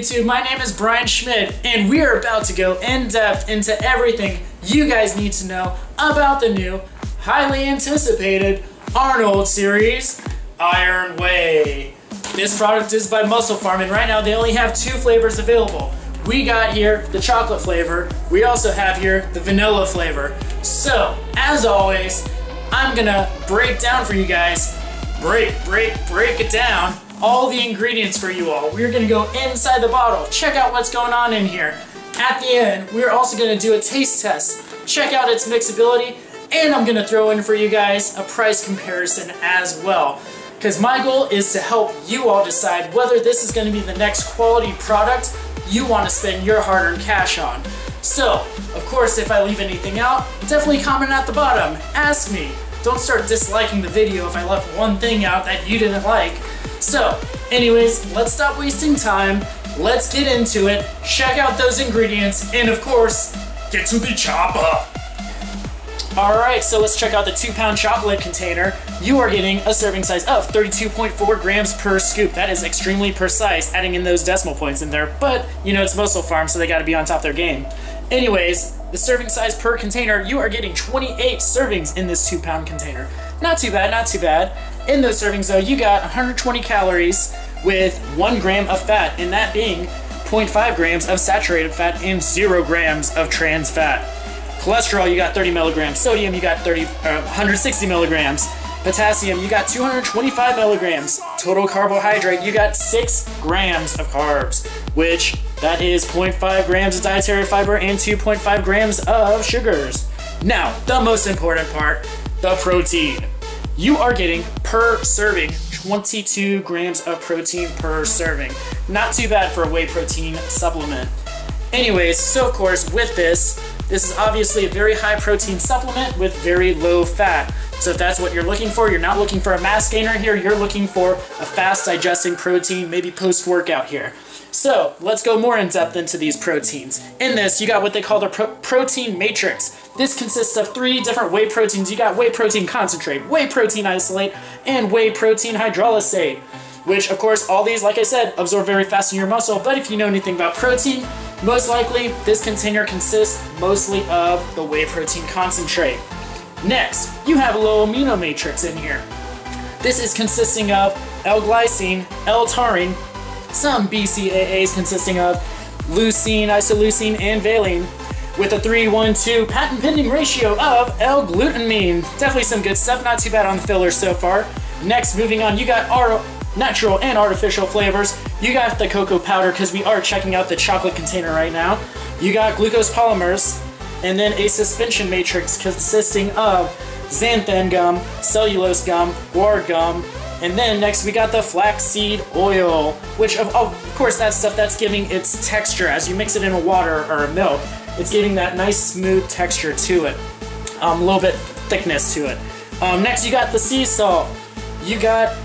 YouTube? My name is Brian Schmitt, and we are about to go in depth into everything you guys need to know about the new, highly anticipated Arnold Series Iron Whey. This product is by Musclepharm, and right now they only have 2 flavors available. We got here the chocolate flavor. We also have here the vanilla flavor. So, as always, I'm gonna break down for you guys, break it down, all the ingredients for you all. We're gonna go inside the bottle, check out what's going on in here. At the end, we're also gonna do a taste test, check out its mixability, and I'm gonna throw in for you guys a price comparison as well. Because my goal is to help you all decide whether this is gonna be the next quality product you wanna spend your hard-earned cash on. So, of course, if I leave anything out, definitely comment at the bottom, ask me. Don't start disliking the video if I left one thing out that you didn't like. So, anyways, let's stop wasting time, let's get into it, check out those ingredients, and of course, get to the chopper. Alright, so let's check out the 2-pound chocolate container. You are getting a serving size of 32.4 grams per scoop. That is extremely precise, adding in those decimal points in there, but you know it's Musclepharm, so they gotta be on top of their game. Anyways, the serving size per container, you are getting 28 servings in this 2-pound container. Not too bad, not too bad. In those servings though, you got 120 calories with 1 gram of fat, and that being 0.5 grams of saturated fat and 0 grams of trans fat. Cholesterol, you got 30 milligrams. Sodium, you got 160 milligrams. Potassium, you got 225 milligrams. Total carbohydrate, you got 6 grams of carbs, which that is 0.5 grams of dietary fiber and 2.5 grams of sugars. Now, the most important part, the protein. You are getting per serving 22 grams of protein per serving. Not too bad for a whey protein supplement. Anyways, so of course with this is obviously a very high protein supplement with very low fat. So if that's what you're looking for, you're not looking for a mass gainer here, you're looking for a fast digesting protein, maybe post-workout here. So let's go more in depth into these proteins. In this, you got what they call the protein matrix. This consists of 3 different whey proteins. You got whey protein concentrate, whey protein isolate, and whey protein hydrolysate. Which, of course, all these, like I said, absorb very fast in your muscle. But if you know anything about protein, most likely this container consists mostly of the whey protein concentrate. Next, you have a low amino matrix in here. This is consisting of L-glycine, L-taurine, some BCAAs consisting of leucine, isoleucine, and valine, with a 3:1:2 patent pending ratio of L-Glutamine. Definitely some good stuff, not too bad on the fillers so far. Next, moving on, you got natural and artificial flavors. You got the cocoa powder, because we are checking out the chocolate container right now. You got glucose polymers, and then a suspension matrix consisting of xanthan gum, cellulose gum, guar gum, and then next we got the flaxseed oil, which of course that stuff that's giving its texture as you mix it in a water or a milk. It's giving that nice smooth texture to it, a little bit thickness to it. Next you got the sea salt. You got,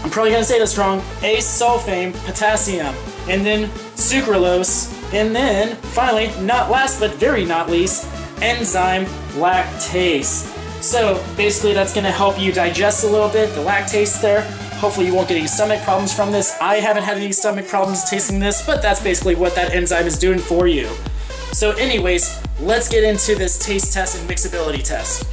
I'm probably gonna say this wrong, acesulfame potassium, and then sucralose, and then finally, not last but very not least, enzyme lactase. So basically that's gonna help you digest a little bit, the lactase there. Hopefully you won't get any stomach problems from this. I haven't had any stomach problems tasting this, but that's basically what that enzyme is doing for you. So anyways, let's get into this taste test and mixability test.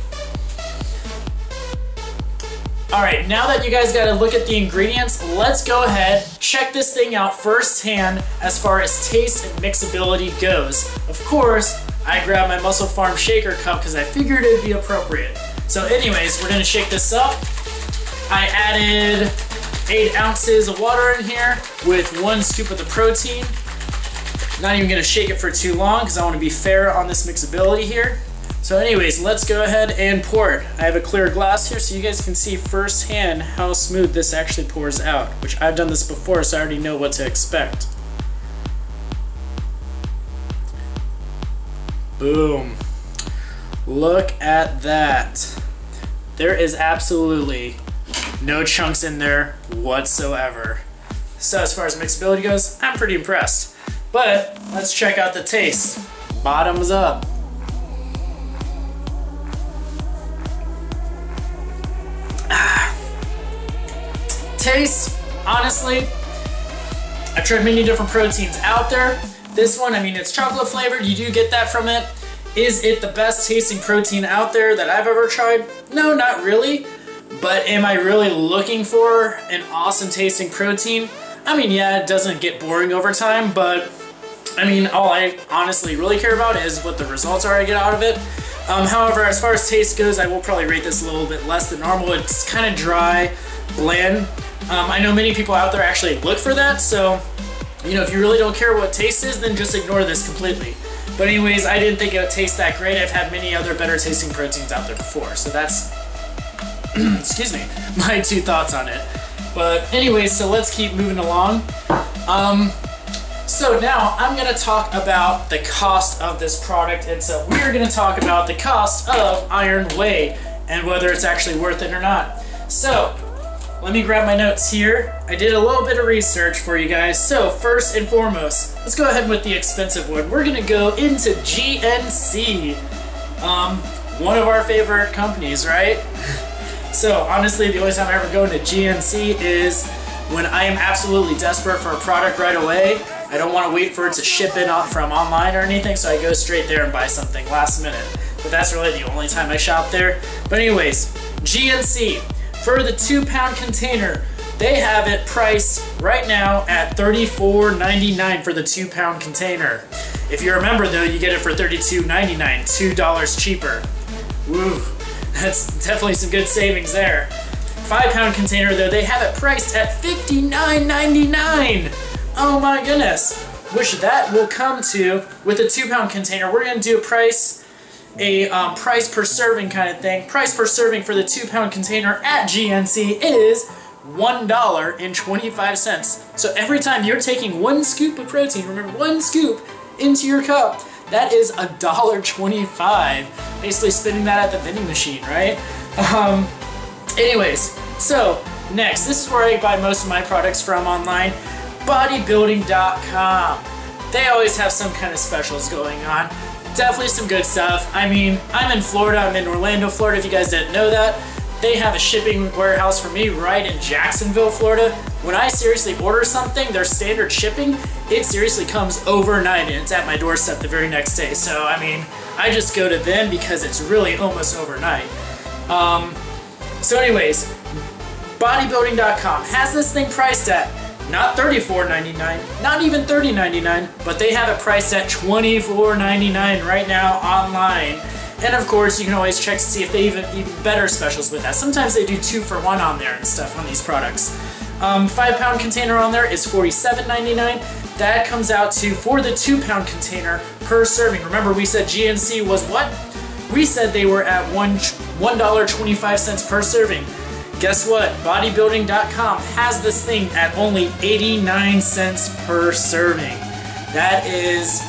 Alright, now that you guys got a look at the ingredients, let's go ahead, check this thing out firsthand as far as taste and mixability goes. Of course, I grabbed my Musclepharm shaker cup because I figured it'd be appropriate. So anyways, we're gonna shake this up. I added 8 ounces of water in here with 1 scoop of the protein. Not even gonna shake it for too long because I want to be fair on this mixability here. So anyways, let's go ahead and pour it. I have a clear glass here so you guys can see firsthand how smooth this actually pours out, which I've done this before so I already know what to expect. Boom. Look at that. There is absolutely no chunks in there whatsoever. So as far as mixability goes, I'm pretty impressed. But let's check out the taste. Bottoms up. Taste, honestly, I've tried many different proteins out there. This one, I mean, it's chocolate flavored. You do get that from it. Is it the best tasting protein out there that I've ever tried? No, not really. But am I really looking for an awesome tasting protein? I mean, yeah, it doesn't get boring over time, but I mean, all I honestly really care about is what the results are I get out of it. However, as far as taste goes, I will probably rate this a little bit less than normal. It's kind of dry, bland. I know many people out there actually look for that, so you know, if you really don't care what taste is, then just ignore this completely. But anyways, I didn't think it would taste that great. I've had many other better tasting proteins out there before, so that's, excuse me, my 2 thoughts on it. But anyways, so let's keep moving along. So now I'm gonna talk about the cost of this product, and so we're gonna talk about the cost of Iron Whey and whether it's actually worth it or not. So let me grab my notes here. I did a little bit of research for you guys. So first and foremost, let's go ahead with the expensive one. We're gonna go into GNC, one of our favorite companies, right? So honestly, the only time I ever go into GNC is when I am absolutely desperate for a product right away. I don't want to wait for it to ship in from online or anything, so I go straight there and buy something last minute. But that's really the only time I shop there. But anyways, GNC, for the 2-pound container, they have it priced right now at $34.99 for the 2-pound container. If you remember though, you get it for $32.99, $2 cheaper. Woo, that's definitely some good savings there. 5-pound container though, they have it priced at $59.99. Oh my goodness, which that will come to with a 2-pound container. We're gonna do a price per serving kind of thing. Price per serving for the 2-pound container at GNC is $1.25. So every time you're taking 1 scoop of protein, remember 1 scoop into your cup, that is $1.25. Basically spinning that at the vending machine, right? Anyways, so next, this is where I buy most of my products from online. Bodybuilding.com. They always have some kind of specials going on. Definitely some good stuff. I mean, I'm in Florida. I'm in Orlando, Florida, if you guys didn't know that. They have a shipping warehouse for me right in Jacksonville, Florida. When I seriously order something, their standard shipping, it seriously comes overnight and it's at my doorstep the very next day. So, I mean, I just go to them because it's really almost overnight. So anyways, bodybuilding.com has this thing priced at not $34.99, not even $30.99, but they have it priced at $24.99 right now online. And of course, you can always check to see if they even better specials with that. Sometimes they do 2 for 1 on there and stuff on these products. 5-pound container on there is $47.99. That comes out to, for the 2-pound container per serving. Remember, we said GNC was what? We said they were at $1.25 per serving. Guess what? Bodybuilding.com has this thing at only 89 cents per serving. That is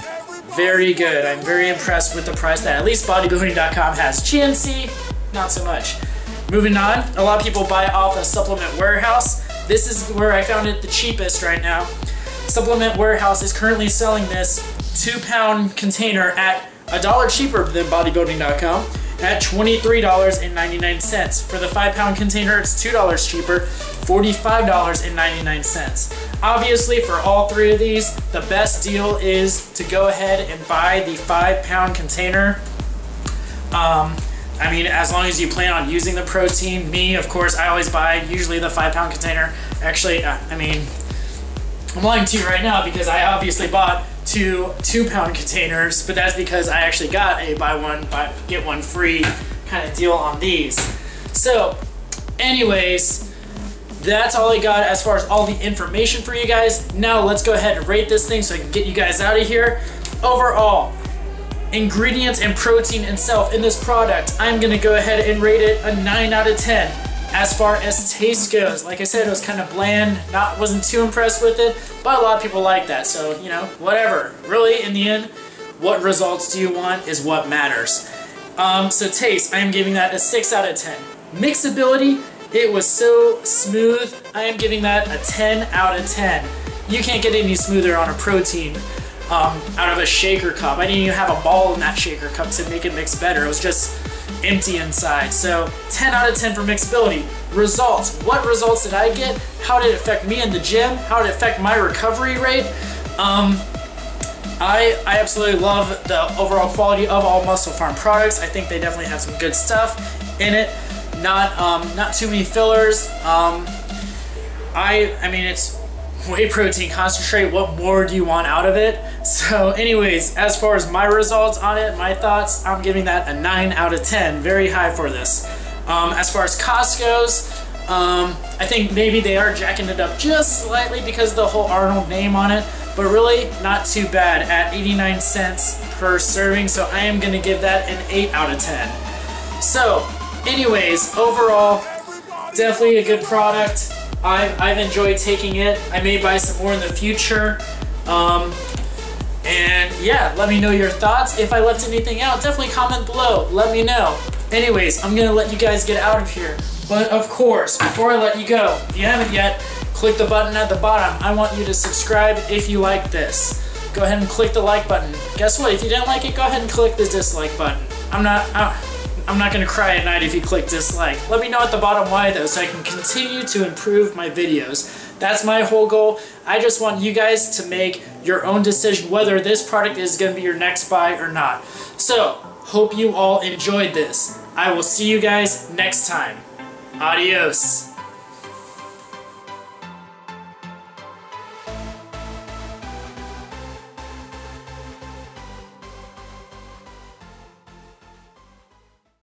very good. I'm very impressed with the price that at least bodybuilding.com has. GNC, not so much. Moving on, a lot of people buy off a Supplement Warehouse. This is where I found it the cheapest right now. Supplement Warehouse is currently selling this 2-pound container at $1 cheaper than bodybuilding.com. at $23.99. For the 5-pound container, it's $2 cheaper, $45.99. Obviously, for all 3 of these, the best deal is to go ahead and buy the 5-pound container. I mean, as long as you plan on using the protein. Me, of course, I always buy usually the 5-pound container. Actually, I mean, I'm lying to you right now because I obviously bought 2 2-pound containers, but that's because I actually got a buy one get one free kind of deal on these. So anyways, that's all I got as far as all the information for you guys. Now let's go ahead and rate this thing so I can get you guys out of here. Overall, ingredients and protein itself in this product, I'm gonna go ahead and rate it a 9 out of 10. As far as taste goes, like I said, it was kind of bland, wasn't too impressed with it, but a lot of people like that, so, you know, whatever. Really, in the end, what results do you want is what matters. So taste, I am giving that a 6 out of 10. Mixability, it was so smooth, I am giving that a 10 out of 10. You can't get any smoother on a protein out of a shaker cup. I didn't even have a ball in that shaker cup to make it mix better. It was just empty inside. So 10 out of 10 for mixability. Results. What results did I get? How did it affect me in the gym? How did it affect my recovery rate? I absolutely love the overall quality of all Musclepharm products. I think they definitely have some good stuff in it. Not too many fillers. I mean, it's whey protein concentrate. What more do you want out of it? So anyways, as far as my results on it, my thoughts, I'm giving that a 9 out of 10. Very high for this. As far as cost goes, I think maybe they are jacking it up just slightly because of the whole Arnold name on it, but really not too bad at 89 cents per serving. So I am gonna give that an 8 out of 10. So anyways, overall, definitely a good product. I've enjoyed taking it. I may buy some more in the future. And yeah, let me know your thoughts. If I left anything out, definitely comment below. Let me know. Anyways, I'm gonna let you guys get out of here. But of course, before I let you go, if you haven't yet, click the button at the bottom. I want you to subscribe if you like this. Go ahead and click the like button. Guess what? If you didn't like it, go ahead and click the dislike button. I'm not gonna cry at night if you click dislike. Let me know at the bottom why though, so I can continue to improve my videos. That's my whole goal. I just want you guys to make your own decision whether this product is gonna be your next buy or not. So, hope you all enjoyed this. I will see you guys next time. Adios.